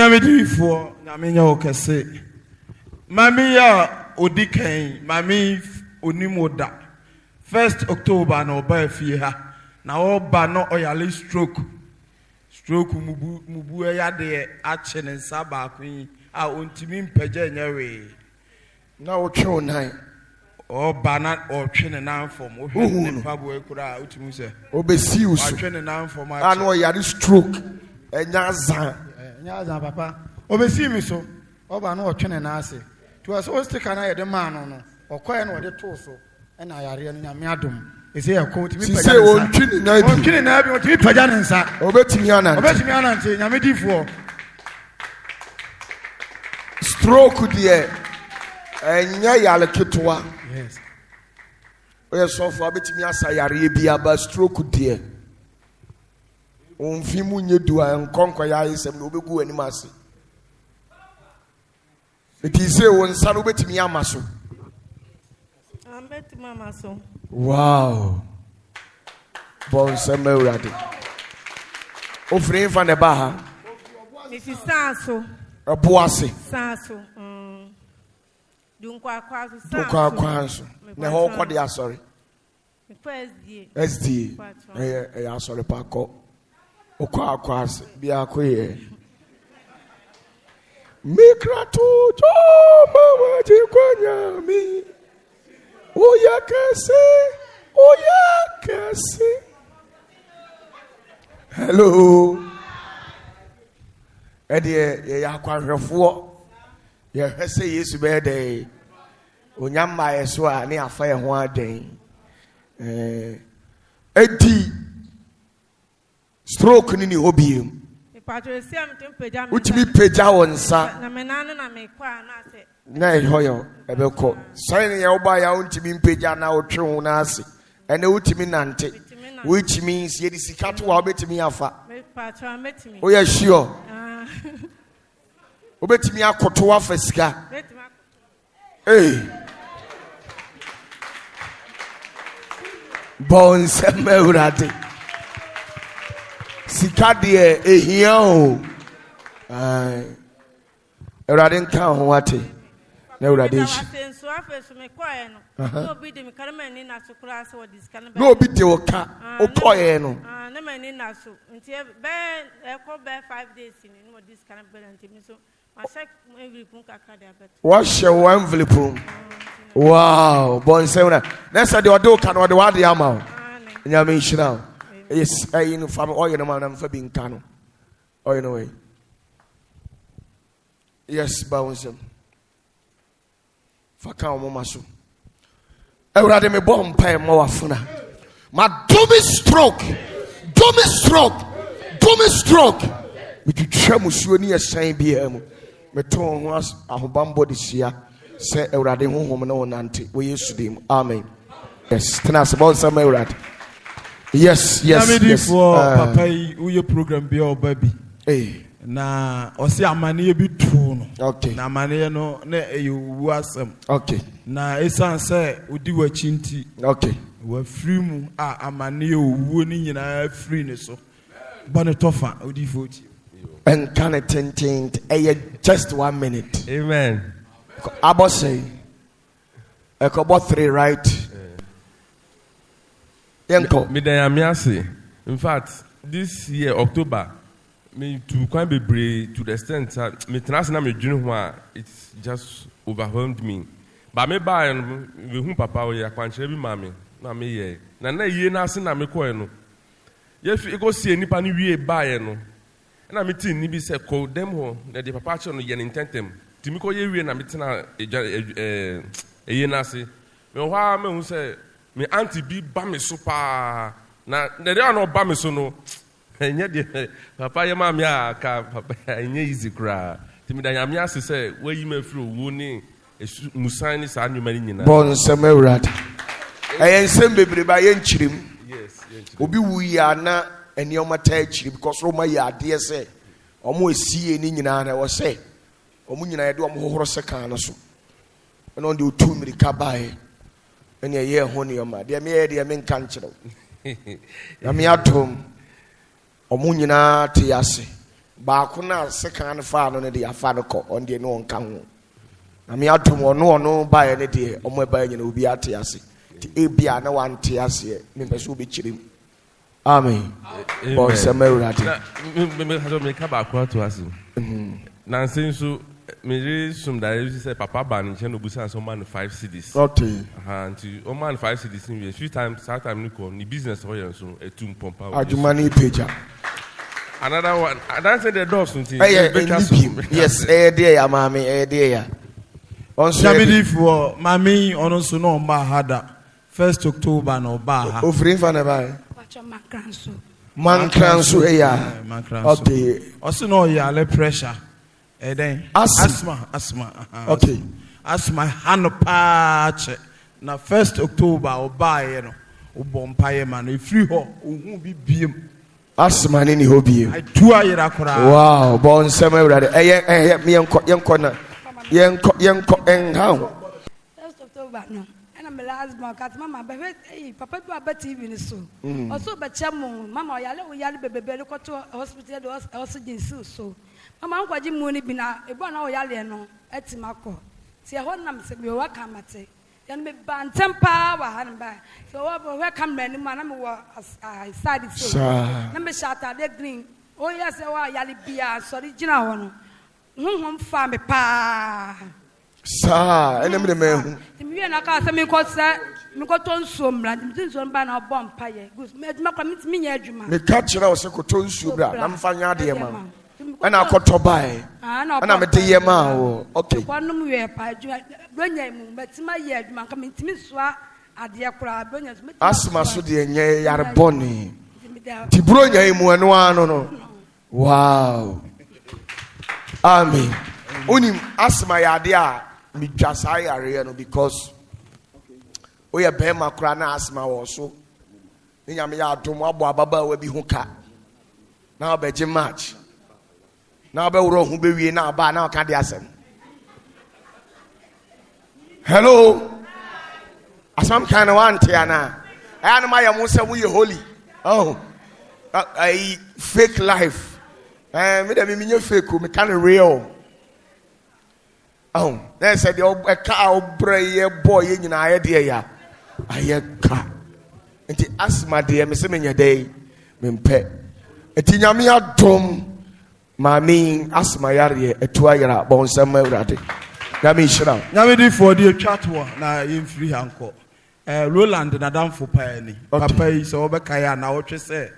Nyamidi for Namino Kase. Mamia Odiken, Mami Unimoda. 1st October no birthday. Now all bano oyali stroke. Stroke mubu ya de action and saba queen. I untimin pejenere. Now show nine. Or banner or training now for more. Pablo Kura Utimuse. Obesius. Training now for my. I know you had stroke. And Yazan Papa. Obesi me so. Oba no training nase. To us all stick an eye the man or coin or the torso. And I are in a miadum. Is here a coat me. Say, one training night. One training night. Pajansa. Obetimiana. Obetimiana. Yamidi for stroke dear. And Yalakitwa. Yes. We are so far between us. I are a stroke dear. Fimu nyedua nkonko ya isem na obegu animase. It is say won san obetimi amaso. Ambetimi amaso. Wow. Bon semewrade. Ofrin fa ne ba ha. Mrs. Sanso. Aboase. Sanso. Dunkwa kwaso Sanso. Dunkwa kwaso. Ne ho kwode asori. SD. Asori pa ko. Okwa biakoye mikrato joma wajikwanya mi oyakase hello ede ya kwahwefo ye hwese Yesu be de onyamma yeso a ne afa ye ho aden edi stroke ni hobiem. Uchimi peja wonsa. Na ehoyo ebeko. Sign ya oba ya untimi peja na otwe ho na ase. Ene utimi nante. Which means ye disikato wa obetimi afa. O ya sure. Obetimi akoto afa sika. Eh. Bon semewrade. Sikadie ehia o Erade nka ho ate na Erade shi no bi de oka okoye no na mani na so nti be ekọ be 5 days ni no this kind of balance mi so ma check envelope kakra de abet wash your envelope wow bon say na say de ode oka no de wade ama o nyame nhira. Yes, I in family or you know man for being cano. Or you know way. Yes, bounce him. Faka mo maso. Ewrade me bomb pay mo afuna. Ma do me stroke. Do me stroke. Do me stroke. Me tu chemu suo ni esan bia mu. Me ton ho ahobambo de sia. Say ewrade honhom na wonante. We Yesu dim. Amen. Yes, tenas bounce am ewrade. Yes. For papa uye program be or baby. Hey. Na osi amane bi tu no. Okay. Na amane no na eyu asem. Okay. Na esan say odi wachi nti. Okay. Wa free mu amane owu ni nyina free ne so. Bone tofa odi foti. And can it just 1 minute. Amen. Abo say about 3 right. In fact, this year, October, me to quite be brave to the extent that me transna me junior it's just overwhelmed me. But me buy we papa we akwanche bi mame na me ye. Na ye na ase na me ko no. Ye fi go see nipa ni wie buy no. Na me tin ni bi se call them ho na the papa cho no ye intentem. Ti mi ko ye wie na me tina ye na ase. Me ho a me hu se me auntie bi ba me so pa na de no ba me so no enye de papa ye ma me aka papa enye easy kra ti me da nya me ase se we yi ma firi owo ni musan ni sa anuma ni nyina bon semewrad ayen sem bebre ba ye nchirim yes obi wu ya na eni o mata achiri because o ma ya de se o mo esie ni nyina na wo se o mu nyina ye de o mo hohoro se kan no so no de o tu mirika bae eni ye ho ne o ma de me ye de me nkan kire na me atom o mu nyina te ase Bakuna second fan on the Afanico on the no count. I mean, I don't know by any day, or my buying will be at Tiasi. The Abia no one Tiasi, members will be chilling. Amen. Or some Merati. Make up to us. Nancy, so me some that say Papa Ban, Channel Busan, some man 5 cities. Okay. And to man 5 cities in a few times, sometimes Nico, the business oil, so a tomb pump out. Adjumani Pager. Another one, I don't say the doors. Yes, dear, mammy, dear. On Shabby for Mammy, on also no Mahada, 1st October, no Baha. Offering for never. Man cransu, okay. Also, no, ya le pressure. Then asthma. Okay. Asthma, hand patch. Now, 1st October, or buy, you know, or bompire man, if you won't be beam. Asthma, any hobby. I do a yerakura. Wow, born somewhere. Me and corner. Young and how? 1st October, no. And I'm last month at Mamma, but Papa, but even so. Also, but Chamu, Mamma, Yellow baby, look to hospital, also in so. Mamma, what you money been a one yellow at Timako. See, I want them to be welcome at it. Then be ban temper, hand by. So, welcome, man, I started so. Number shot at the green. Oh, yes, Yali Bia, sorry, Gina. Farm pa. Sir, and the man. The million I can't me cause that. Me got on some land, things on banner bomb pie. Good, made my commit me, Eduma. Me catch you out, Secoton Subra, I'm finding out the man. And I got to buy. And I'm a dear man. Okay. One way pie, Brenham, but my yard man coming to me swat at the crowd. Asma Sudi and ye are bonny. Tibronia, no. Wow. Amen. Only ask my idea, me just hire because we are Bema Crana asthma also. Niamia to Mabwa Baba will be hooker. Now, Beji match. Now, Bell who be now by now can't ask. Hello, some kind of one, Tiana. And my Musa, we holy. Oh, a fake life. Me dem me nye fake me kind of real. Oh, they said the car boy nyina aye de ya. Aye ka. Enti asma de me se me nya dey me mpe. Enti nyame adom ma me asma yare etu ayara bon sam awrade. Nyame hira. Nyame di for the chat one na in free hanko. Roland na dam for pa ni. Papa yi so obeka ya na wotwe se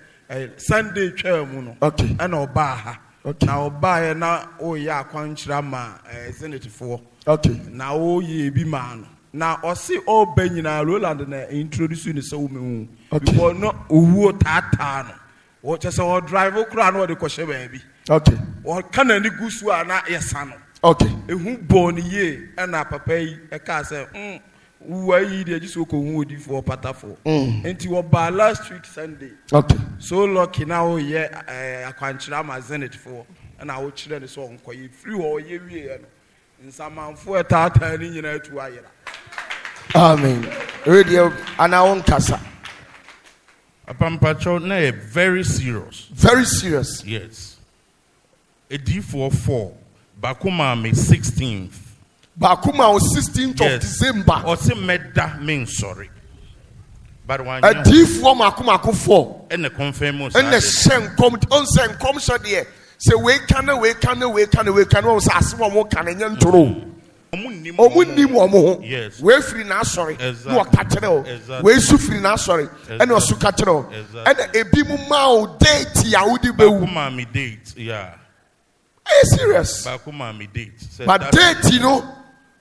Sunday chairman no. Okay. And Obaha. Okay. Now Obaha na o ya kwanchira ma Senate for. Okay. Na o ye bi man. Na osi o benyina Roland na introduce ni so me. Okay. Because no owo tata no. O chese o drive okura no de kwhye baabi. Okay. O kana ni gusu ana yesa no. Okay. Ehu born ye na papa yi e ka say why you just go odi for OPATAFUOR. And you were last week Sunday. Okay. So lucky now, yeah, I can't try my Zenith for, and I will children the song for you free or ye in some man for a tartan in your to wire. Amen. Radio and our own casa. A pampacho, nay, very serious. Very serious. Yes. A D44, Bakuma me 16th. Bakuma on 16th of December. Or say meda means sorry. But one a D4 Makuma 4. And the confirm and the same come so there. Say we can also ask one more can and throw. Yes. We free now sorry. No catch we free now sorry. And also catch and a bimu date ya udi be Bakuma me date. Yeah. Are you serious? Bakuma me date. But date you know.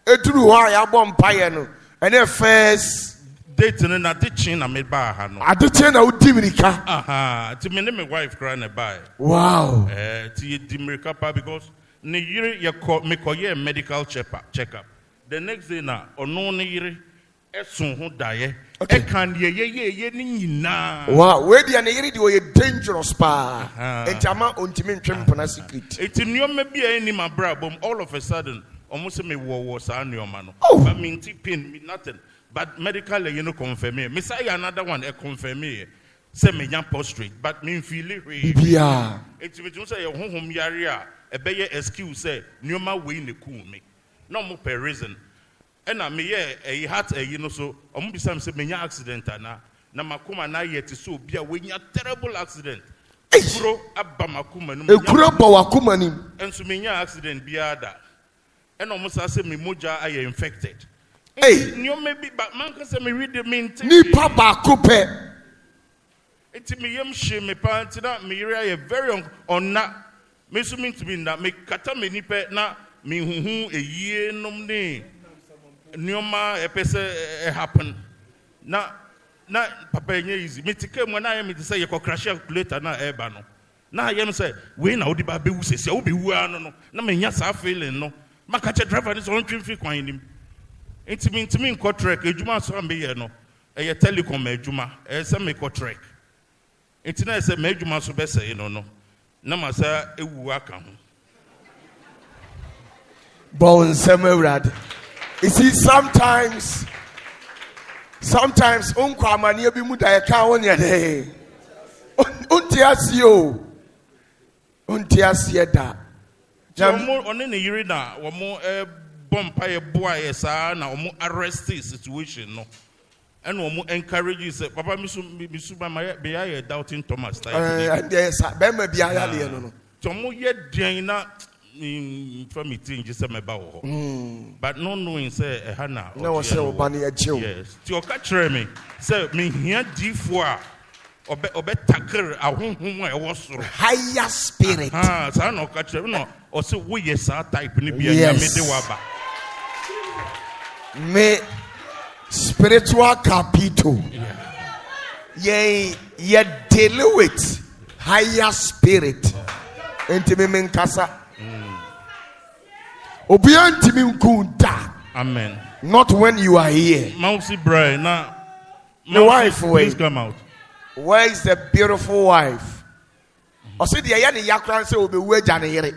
Eduru wa ya bom paye no ene first date no na teaching na me ba ha no adete na udimirika ti me me wife cry na buy wow ti dimirika pa because ne yire ye ko me ko ye medical check up the next day na ono ne yire esun ho daye e kan ye ni nyina wow we dia ne yire di o ye dangerous pa entama ontimi ntwem pona secret eti nioma bia eni ma bra bom all of a sudden almost me war sa nioma no but me pain me nothing but medically you know confirm me say another one confirm me say me nya prostrate, but me feel it. Bibia. It's me say your home yaria. A better excuse say Numa way ne cool me. No more per reason. And I me a heart so some say me accident na makuma na yet so be a way terrible accident. Kuro abamakuma no Kuro bawakumani. And so me accident be ada. And almost I say me moja are infected. Hey, you maybe but man can say me read the main thing. Ni papa coupe. It's me shame me parents that me a very on na me so mean to be that me kata me nipe na me hu a year nom ne nyoma epese happen na papa nye easy me tike mo na me say you crash calculator na eba no na ye no say we na odi ba be wu sese wo be wu ano no na me nya sa feeling no maka che driver ni so on twin free kwan nim intimi nko trek ejuma so am be ye no e telecom ejuma e se me ko trek intina se me ejuma so be say no na masa ewu aka ho Bon semerad. You see, sometimes unkwa amani obi mu da ka won ye de unti asie da Omo one ne yiri na omo bompa ye boa ye sa na omo arrest situation no and omo encourage you say papa misu ba be ya doubting Thomas type yes be ma bia ya le no to omo ye den na from meeting just me ba wo but no knowing say e hana no say obani e chill yes ti o ka kire me say me hia difo a obe tackle ahonhom a e wo soro higher spirit sa na o ka kire no o say wo yes type ni bia ya me de wa ba me spiritual capital ye deal with higher spirit enti me nkasa obiantimi nkunda. Amen. Not when you are here. Mousy Brian, now the wife, please come out. Where is the beautiful wife? I said, the Ayani Yakran say, will be where Janere.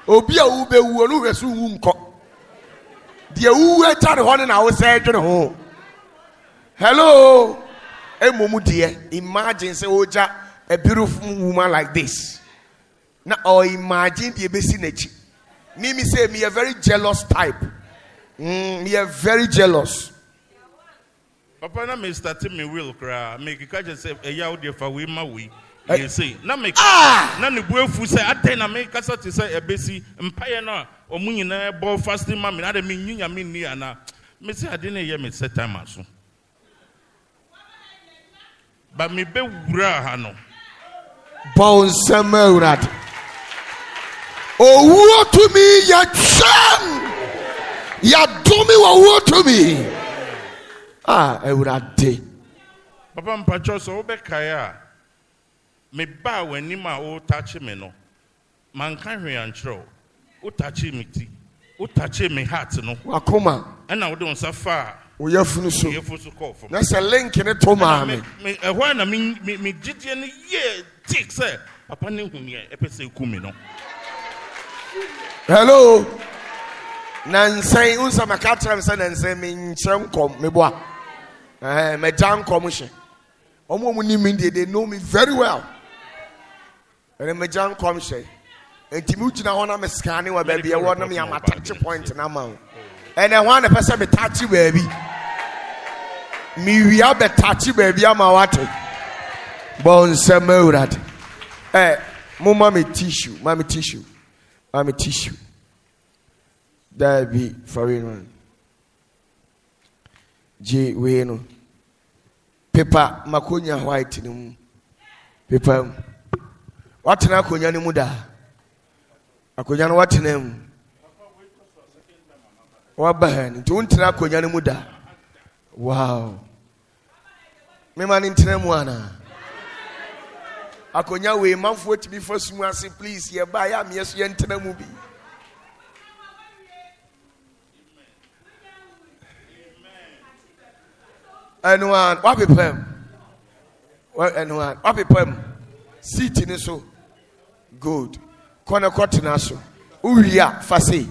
Obia ube wonu resu unko. The uwe tari honin I was saying home. Hello. Mumu dear. Imagine say Oja a beautiful woman like this. Now or imagine the besinage. Me say me a very jealous type. Me a very jealous. Papa na me start me will cry. Make ka just say e ya odi fa we ma we. You say na me na ne buafu say aten na me kasa te say e besi mpaye na omu nyina bo fasting ma me na de me nyunya me ni ana. Me say ade na ye me set time aso. Ba me be wura ha no. Bon samurat. Oh, to me, ya chan, ya do me what to me. I would have day. Papa Mpacho so obekaya. Me ba when ni ma o touch me no. Man kan hwe antro. O touch me ti. O touch me heart no. Wakoma. And now don't suffer. O yefunu so. Yefusu call for. That's a link in it to me. Me why na me gidi ne ye tik say. Papa ne hu me e pese ku me no. Hello. Nansay unsa makatra say nansay me nkyem kom me boa. Me jan kom hye. Omo mu ni me they know me very well. And me jan kom hye. Enti mu gina ho na me scanning wa baby e wo na me am touch point na ma. And I want to person me touch baby. Me we are be touch baby ama wate. Bon semurat. Mama me tissue, mommy tissue. I'm a tissue. That be for you. J. Wayno. Paper, Maconia white. Paper. What an Aconian Muda? Aconian what name? What behind? Don't tell Aconian Muda. Wow. Me man in Tenemuana. Akonya we manfo to be first mu ase please ye ba ya me yeso ye ntena mu bi anyone what be pem anyone what be pem seat ni so good kona kotina so uwia fase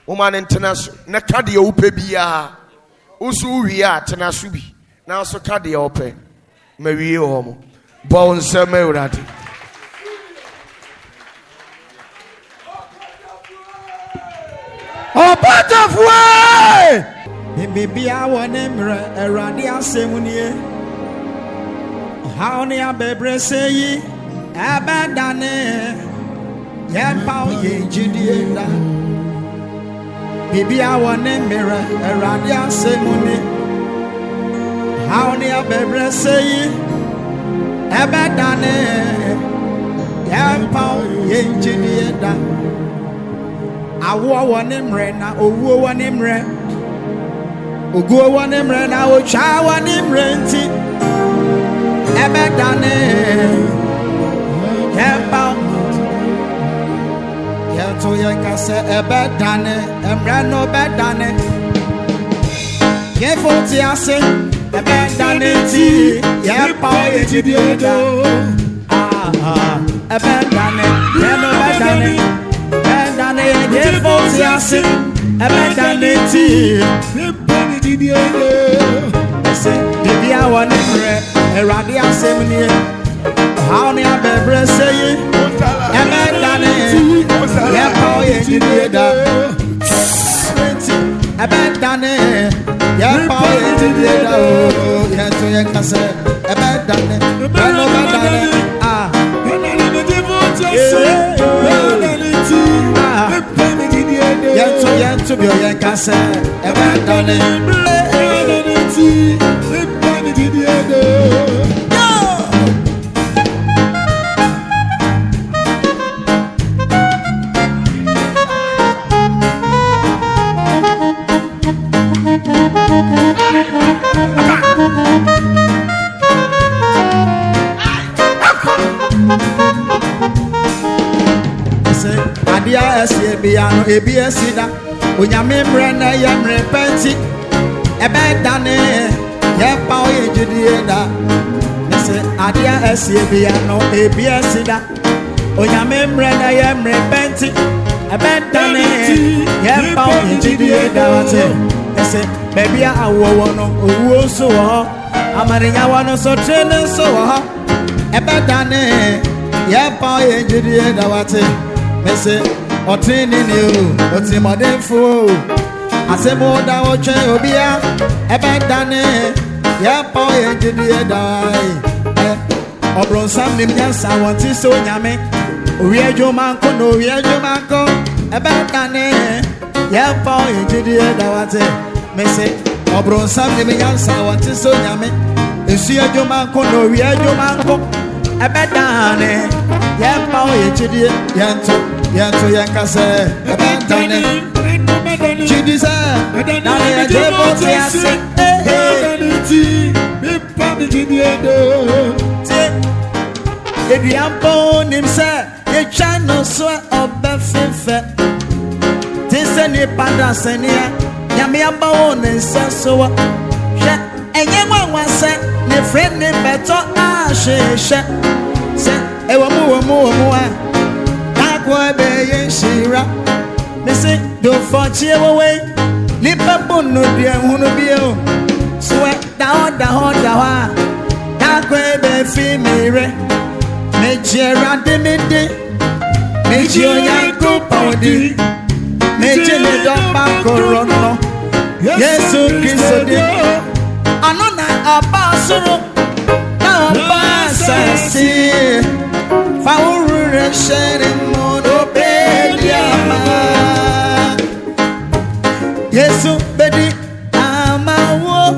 woman ntena so na kade ye upe bia usu uwia tena so bi na so kade ye ope Mawie homo. Bon se me urati. OPATAFUOR. Baby, I want him around the assembly. How near baby say, Abandane, Yampow, Judia. Baby, I want him around the assembly. How near baby say, Abandane, Yampow, Judia. Awo one emre na owo one emre ogo one emre na ocha one emre nti ebe dane yemba yeto yenkase ebe dane emre no be dane yefo ti ase ebe dane ti yemba yejibiedo ebe dane yemba be dane Dane default yasi Dane ti say baby I want emre erade assemni how ne abebre say Dane ye power ye da Dane ye power ye da oh ye to ye kase Dane no Dane ah Yentu bi oyen kase ebe dane Adia esebiano ebiesida onyame mre na yemre penti ebe dane ye pa oye judieda nese adia esebiano ebiesida onyame mre na yemre penti ebe dane ye pa oye judieda wate nese baby awo no owo so ho amarinya wono so trene so ho ebe dane ye pa oye judieda wate nese Otini new, Otimode fo. Asemoda oche obia, Ebedane, Yapo engineer die. Obron Sam Nimjas, I want to so yame. Uyejo manko, no Uyejo manko, Ebedane, Yapo engineer dawate. Mese, Obron Sam Nimjas, I want to so yame. Uyejo manko, no Uyejo manko, Ebedane, Yapo engineer yanto. Yanto yankase Dane Chidisa Dane ya jebo tiase Ebi ampo nimse Ye chano swe obe fife Tise ni pada senia Nyami amba one se sowa She enye mwase Ni friend ni beto ashe Se ewa mu Boy be shira me say do for cheer away lipa bonu dia hunu bio sweat da wa da kwe be fi mire me jera de me jionyanko pawdi me jele do pa korono Yesu Kristo de anona abasoro na abasasi fa uru shere Yesu bedi amawo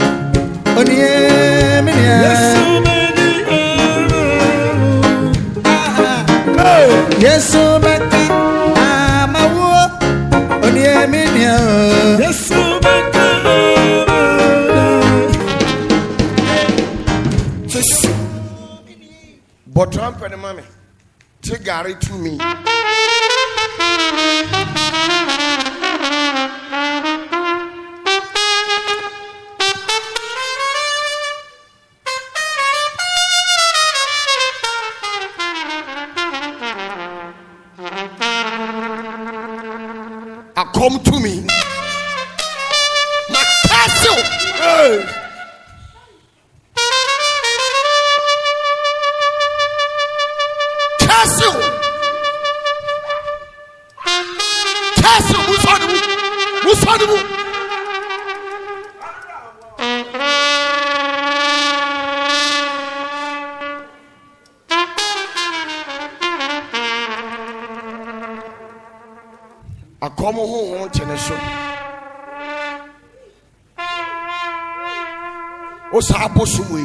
onie minia Yesu bedi amawo Yesu bedi amawo onie minia Yesu bedi amawo But Trump and mommy take Gary to me. Come to me. My castle. Sonibu. I come home on Teneso. Osabosumwe.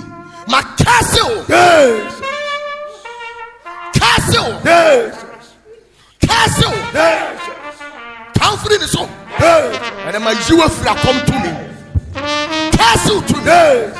My castle. Yes. Castle. Yes. Castle. Yes. Confident is so. Yes. And then my UF come to me. Castle to me. Yes.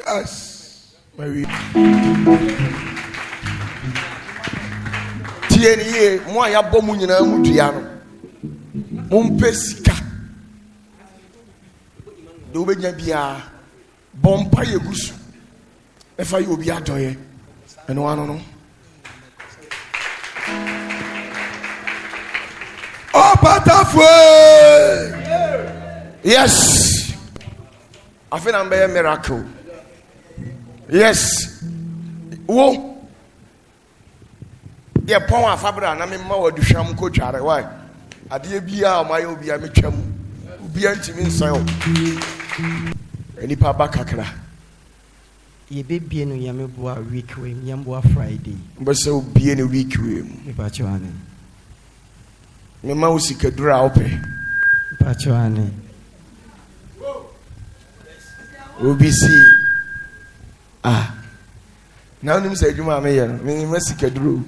Yes. Mary. TNA, moi ya bomu nyina mu duano. Mompe sika. De obenya bia bompa yegusu. Efa ye obi adoye. Eno ano no. OPATAFUOR. Yes. I feel I'm a miracle. Yes. Wo. Ye pon afabra na me ma waduhwam ko tware why? Ade bia o maye obi a metwam. Obi antimi nsan. Eni pa bakakra. Ye bebie no ya meboa week we yamboa Friday. Mbese obi ne week we mu. Me pa choane. Me ma usikadura ope. Pa choane. Obi si. Ah. Now nim say adwuma me ye no. Me masikaduro.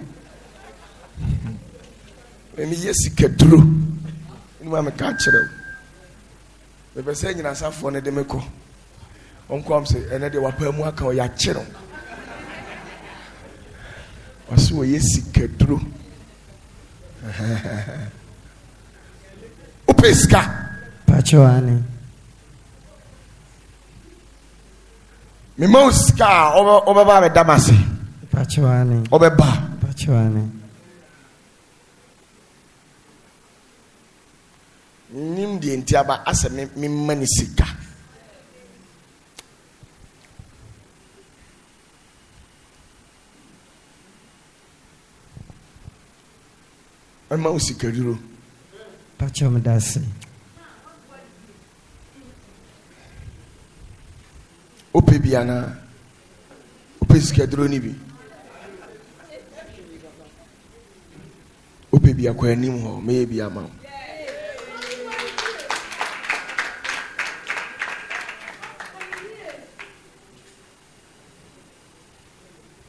Me yesikaduro. Ni ma me ka kire. Me be say nyina safo ne de me ko. Onkom say ene de wapa mu aka o ya kire. Waso yesikaduro. Upeska. Pachoane. Me mouska obeba me damase. Pachoane. Obeba. Pachoane. Nim di entiaba ase me mani sika. Ama usika duro. Pacho me dase. Ope biana. Ope sika duro ni bi. Ope bia kwa anim ho me bia ma.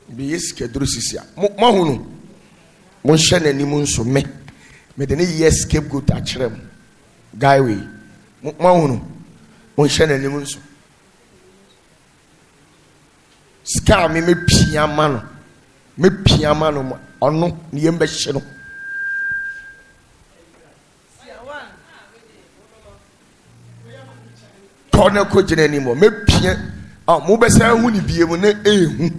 Bi sika duro sisia. Mo hunu. Mo hye n'anim nso me de ne ye scapegoat akyerem guy we mo hunu mo hye n'anim nso ska me pia ma no ono ne yem be hye no kona ko gye n'anim me pia mo be sa hu ni bie mu na ehu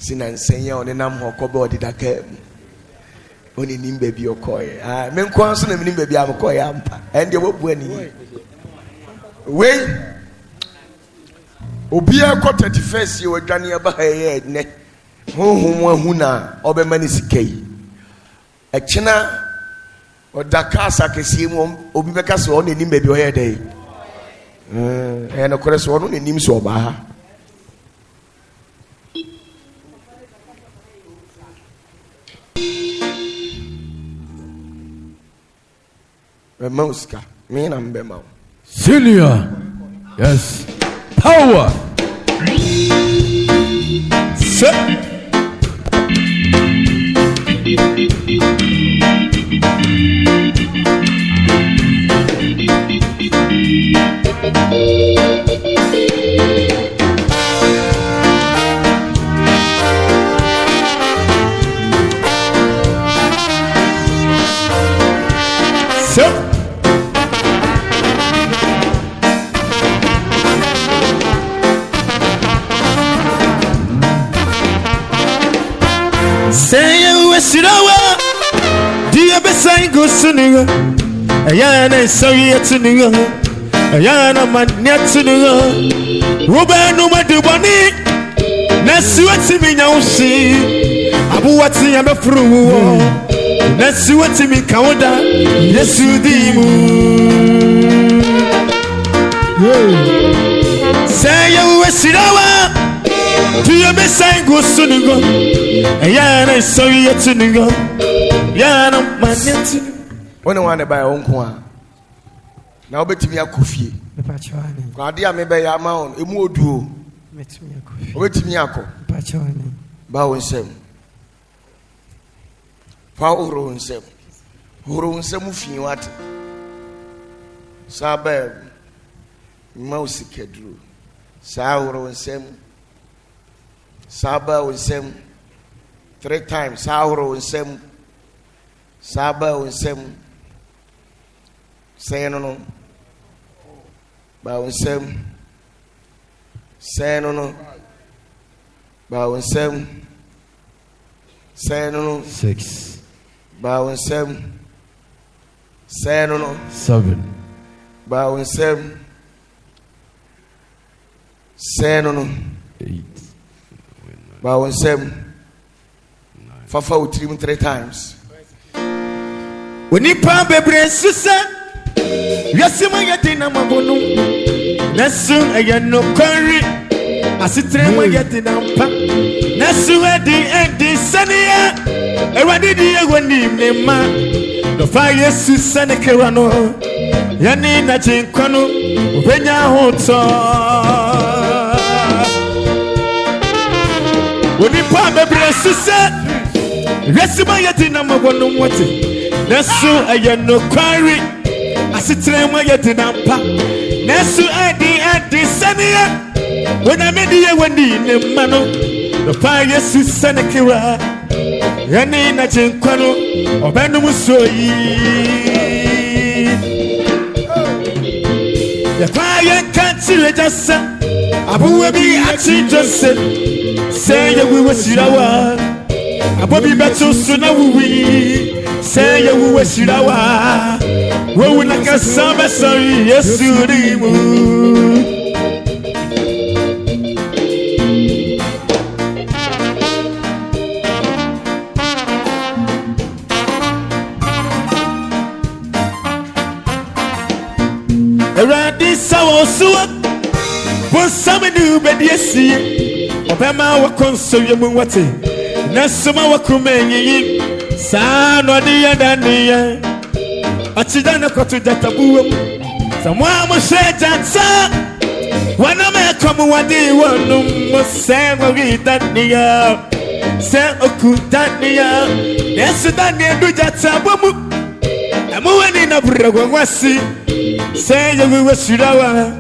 sinansen ya one nam ho kobe odidaka mu oni nimbe bi okoye me nko so na me nimbe bi am koye ampa ende wobu ani we obi akọ 31st ye wadwane aba ha ye ne honhom ahu na obema ni sikai ekina odaka asakesi mu obi beka so on nimbe bi oye dey na kore so on nim so oba ha Mouska, me and I'm Bema. Senior. Yes. Power. Set. Say you wish it over. Dear beside go sooner. Ayana so yet to New York. Ayana man yet to New York. Ruben no matter bonnie. Nesu what me now see. Abu what see I'm a fru. Nesu what me counter. Yes you dimu. Say you wish it over. Do you be saying go soon go? Ayana so yet to go. Yana man yet to. When I want to buy a home, now bet me a coffee. Guardia may buy a mount, a more duo. Wait me a co. Bow and sem. Power and sem. Who owns some of you what? Sabab Mousy Kedru. Sour and sem. Saba and sem. 3 times sour and sem. Saba and sem. Say no. Bow and sem. Say no. Bow and sem. Say no. 6. Bow and sem. Say no. 7. Bow and sem. Say no. 8. Bow and sem. Fafa will trim 3 times. When you pump a brain, sister, yes, you might get in a mabono. Nesu, I get no curry. I sit train my get in a pump. Nesu, at the end, the Sania. I want the one name, man. The fire, Susanna Kerano. Yani Najin Kono, Venya Hoto. When you pump a brain, sister. Resume number one what Nesu ayano quarry. I sit in my yet in Ampa. Nesu Adi Sania. When I made the one in the mano, the fire Susana Kira. Yani Najin Kwano, or Benumusoi. The fire can't see it just Abu be actually just say we were Sirawa. Abobi beto suna wuwi say you we shirawa wo wona kasama sorry yesu rimu Eradi sawo suwa bo samenu bediesi obema wa konsoye mu wate Nasuma wakumenyi Sano diya daniya Achidana kotu jatabuwa Samwa mushejata Wana mekamu wadi wanu Musenwa ridaniya Sen oku daniya Nesu daniya du jatabuwa Amuweni na buragwa wasi Sen yawu washirawa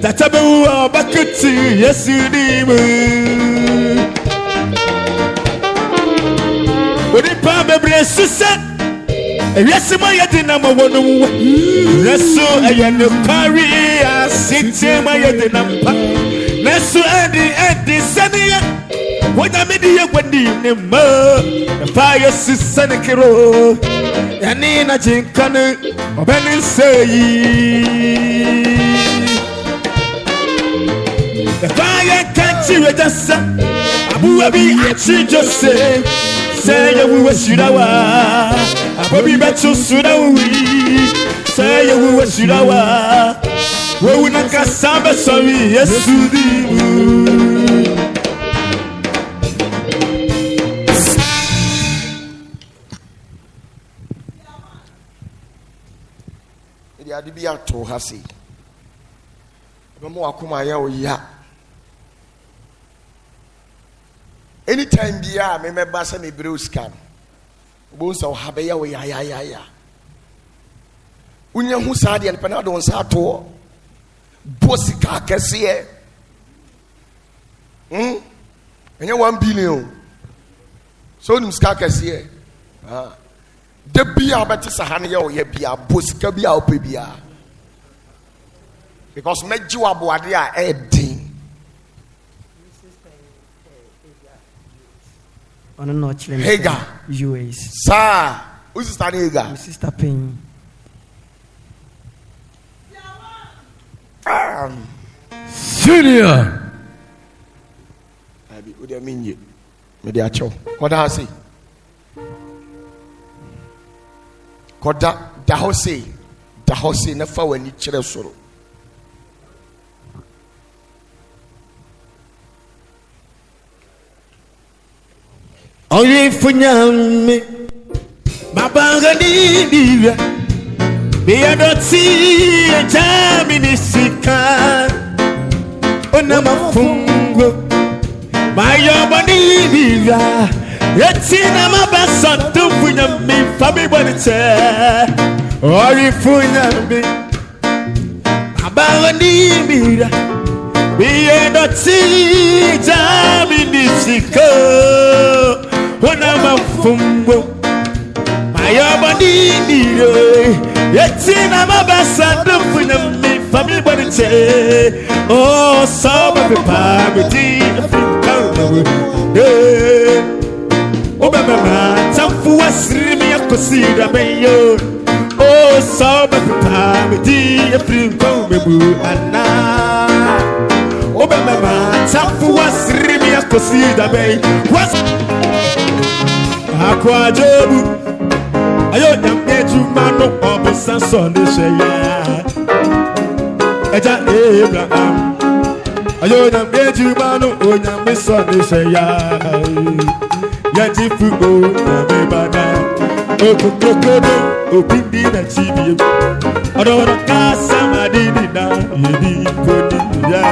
Jatabuwa bakuti Yesu dimu When you pump a brain, sister, yes, my yet number one. Nesu ayano carry, I sit my yet number. Nesu Adi Sania. What I made you when you know, the fire sister Kiro, Yanina Jinkanu, or Benin say. The fire can't see with us. Abu Abi, actually just say. Say you were Shirawa, Abobi Beto Sudawi. Say you were Shirawa, we will not get Samba sorry, yes, ade bi ato ha sei bɛmo akoma yɛ oya anytime bia me mɛba sɛ me brɛ sika no bo nsa ha bɛyɛ wo ya unya hu saa deɛ pɛ na do nsa ato bo sika kɛseɛ ɛnyɛ 1 billion so nim sika kɛseɛ da bia bɛte sa ha no yɛ ɔyɛ bia bo sika bia wopɛ bia because mɛgye wo aboade a ɛden on no chile Hagar US sa who's sister Hagar sister Pain Senior abi ode minye me de acho koda ha sei koda da ho sei na fa wani kire soro Oye funyami Mabanga di divya Biya doti Jami nisika Ona mafungo Mayo bani divya Yetina mabasa Tu funyami Fabi bonite Oye funyami Mabanga di divya Biya doti Jami nisika Ona mafumbo Mayabadi niro Yetina mabasa Dufuna mi family bonite Oh saba pepa Beti Afrika Obama Tamfu wasrimi ya kosida beyo Oh saba pepa Beti Afrika Mebu Anna Obama Tamfu wasrimi ya kosida beyo Akwa jobu Ayo nyambe jumano Obo sanson de sheya Eja Abraham Ayo nyambe jumano O nyambe son de sheya Yajifu o nyambe bana Oko kokodo O pindi na chibi Odo kasa madini na Yedi kodi ya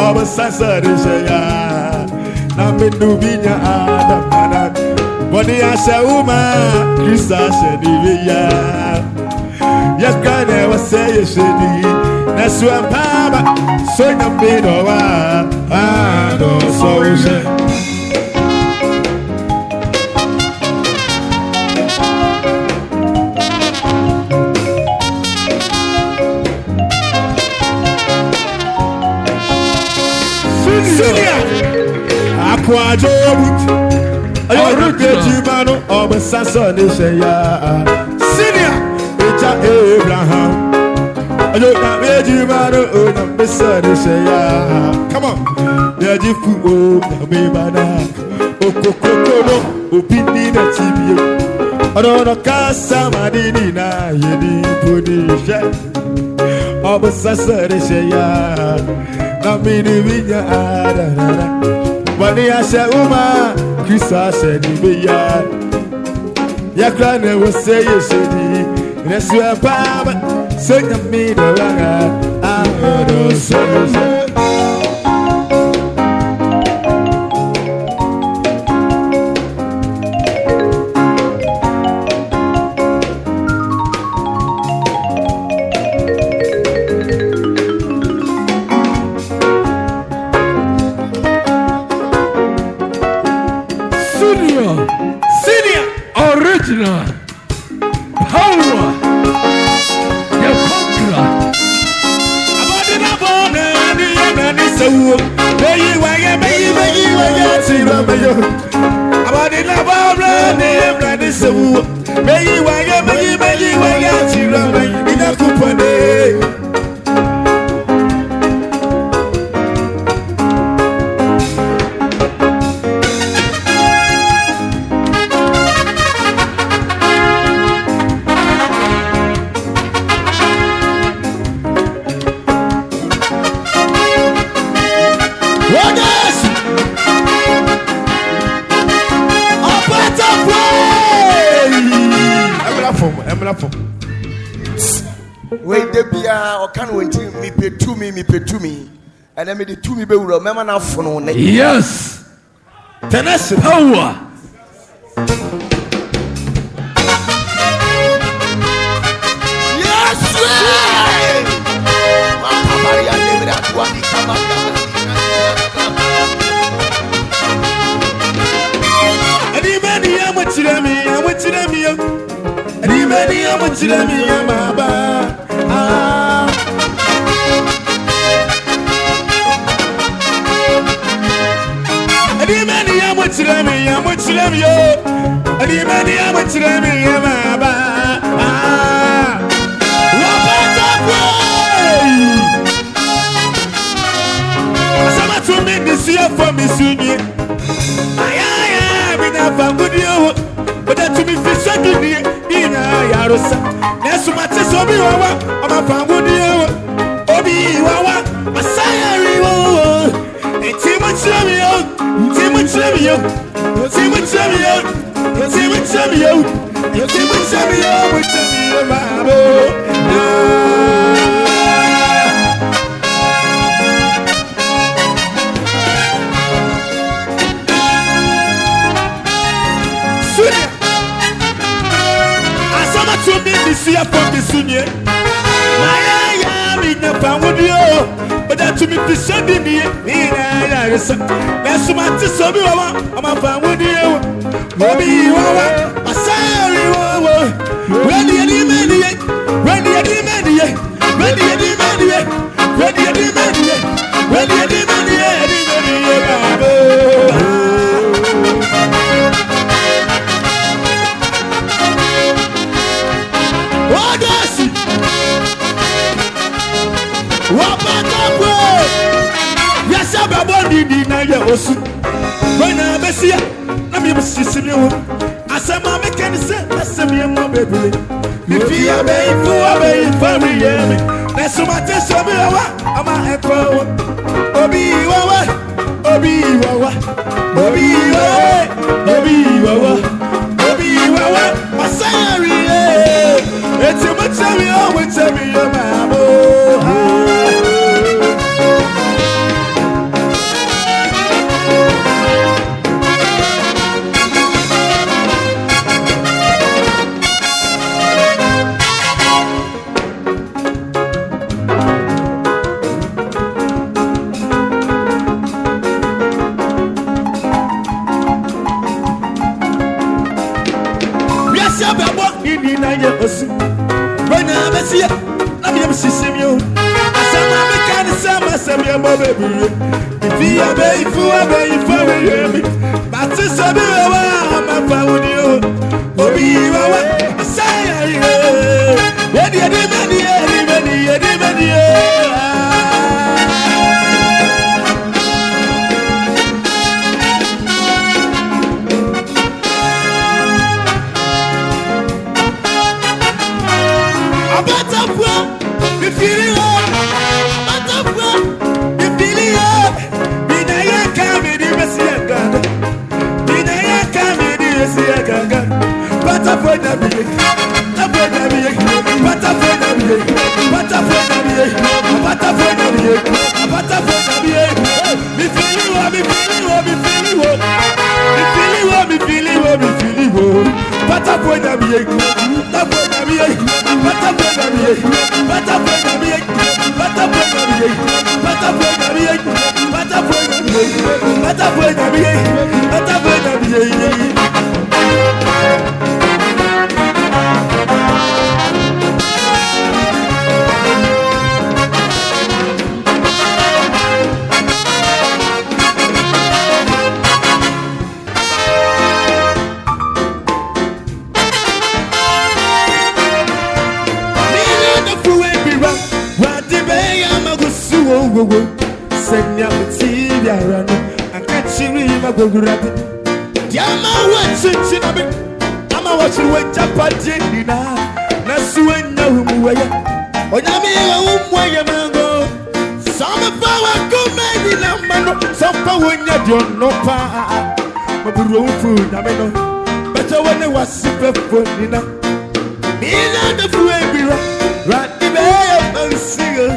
Obo sanson de sheya Na menubinya Adam Manat Boni asha uma Krista shediya Yakane wase shedi Nesu empaba So nyambido wa Ando so she Akwa jobu Ayo rukeji manu Obe sanso ni sheya Senior Eja Abraham Ayo nameji manu O namesa ni sheya Come on Yaji fu o namebana Okokokono Opindi na tibiye Odono kasa madini na Yedi pudi she Obe sanso ni sheya Namini vinya adana Wani asha uma Krista shedi ya Yakrane wase yeshedi Nesu empaba Senya mido wanga Ayodo so Senior original power your conqueror abadina bone ni sewo meyi waye tira meyo abadina bone ni sewo meyi waye tira meyo ina kupane Debia or can we me pay to me. And then me the 2 me be remember now for no. Yes. Tennis power. Yes. For me soon, I am good you, but that to me fish again in a yarosa. That's so much as Obi Wawa, I'm a fan good you, Obi Wawa, Messiah, and Timothy, see a pump is soon yet. I am in the pound with you, but that to me to send me in. That's so much as Obi Wawa, I'm a fan with you. Obi Wawa, a sorry Wawa. Ready a demon, ready a demon, ready a demon, ready a demon, ready a demon, yes, I'm a body denier. When I see I'm a sister. As a mamma can say, that's a mere baby. If you are made for me, that's so much as I'm a echo. Obi Wawa, Obi Wawa, Obi Wawa, Obi Wawa, Obi Wawa, Masari. It's a much of you, always tell me your mamma. When I'm a see, I'm your sister. I said, I'm a kind of summer, baby. If you are very full, I'm very for but to some I'm a fan with you. Obi Wawa, I say, what do you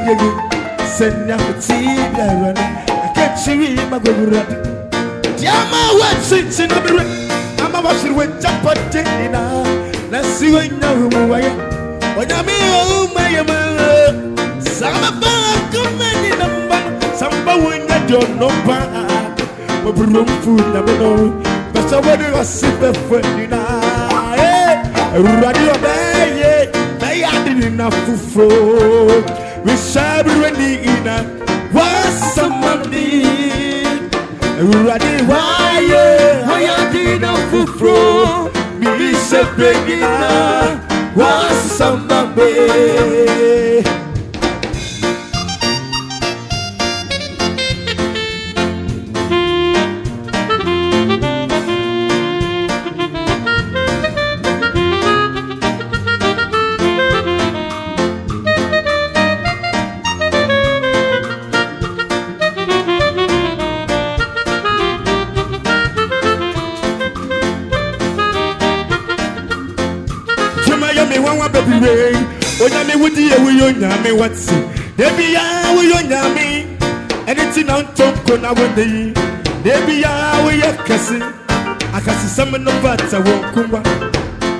Send your fatigue, I can't see my good. Yama, what's it in a minute? I'm a washer with jump on dinner. Let's see when you know who I am. When I'm oh, my man. Some of them come in number. Somebody when you don't know bad. But room food, never know. But somebody was super funny now. Radio Bay, they had enough for. We shall be ready in a was some money. Ready, why? I did not fulfill. Me separating was some money. Onyame wudi ewu yonyame watsi debi ya we yonyame anything on top kona wende debi ya we yakasi akasi some no bata wonkumwa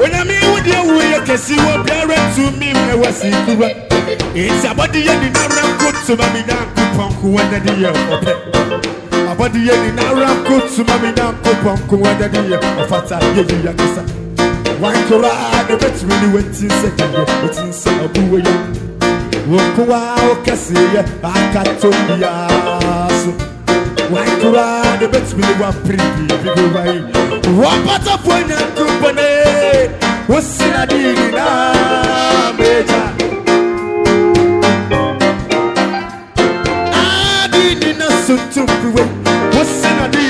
onyame wudi ewu yakasi wo biara to me me wasi kuwa it's about the end na ranko to mami na kuponku wanda di ye ope about the end na ranko to mami na kuponku wanda di ye ofata ye yakasa. Why could I bet really went inside what's inside of who you walk wow, Cassia, I can't tell you. Why could I bet really what pretty big away? What but a point of company? What's in a deal? I didn't know so to be what's in a deal?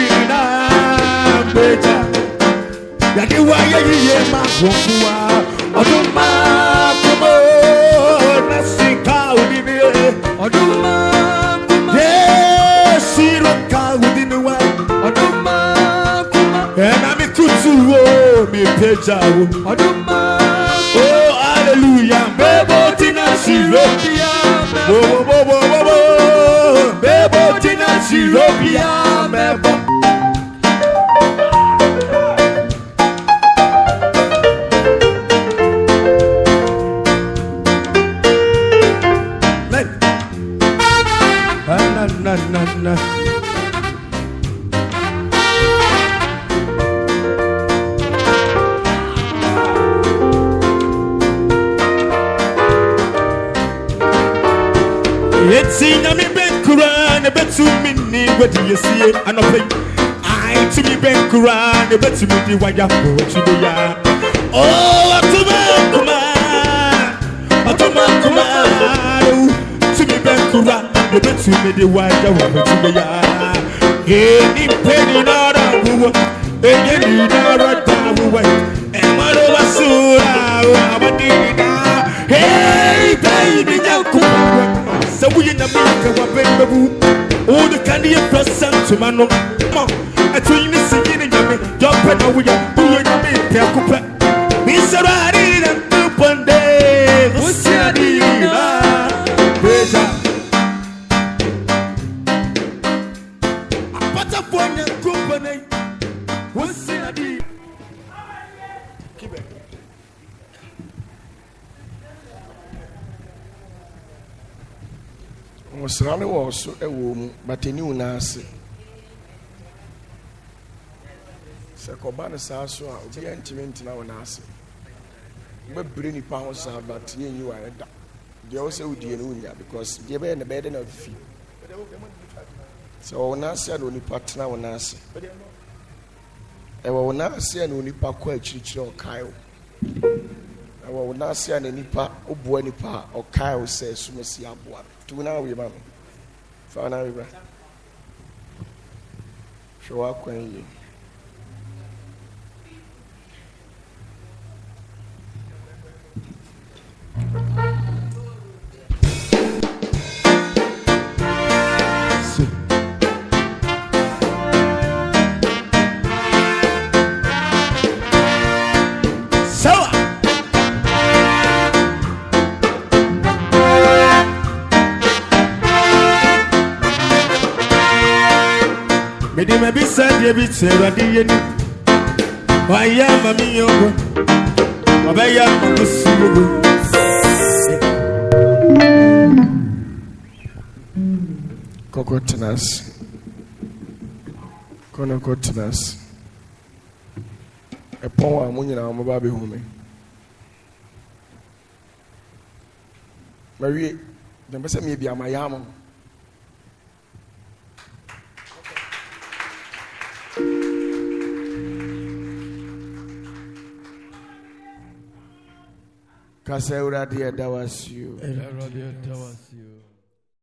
Yadi wa ye ma wonwa oduma kumo na sika udini oduma kuma siro ka udini wa oduma kuma na mi kutu wo mi peja wo oduma oh hallelujah bebo tina sirobia bo bebo tina sirobia mebo. Na. It's in a me Benkuran, a bet to me, what do you see? And I to me Benkuran, a bet to me, the Waya for to the ya. Oh, Atuma, to me Benkuran. The best me the white over to the yard. Any penny not a woo, any not a tower. And my over soon, hey, baby, so we in the milk of a baby. All the candy and present to my no. I train the singing in your jump and we are doing a bit. Mr. Radi and Tupan Day, who's the Osrane was a woman, but a new nurse. Sakobana Sasso, the intimate now nurse. But bring pounds are but you are they also dear because they were in the bed of feet. So nurse had only partner on nurse. I will not see an only park church or Kyle. I will not see any pa or Buenipa or Kyle says, Messi Abua. To now, we mammy. For an hour. Show up when you. Me di me be sad ye be say ye ni. Why ya mami yogo? Obaya mamusugo. Kokotinas. Konokotinas. A power munyina omobabe hume. Marie, the person may be a mayam. Kaseura dear, that was you.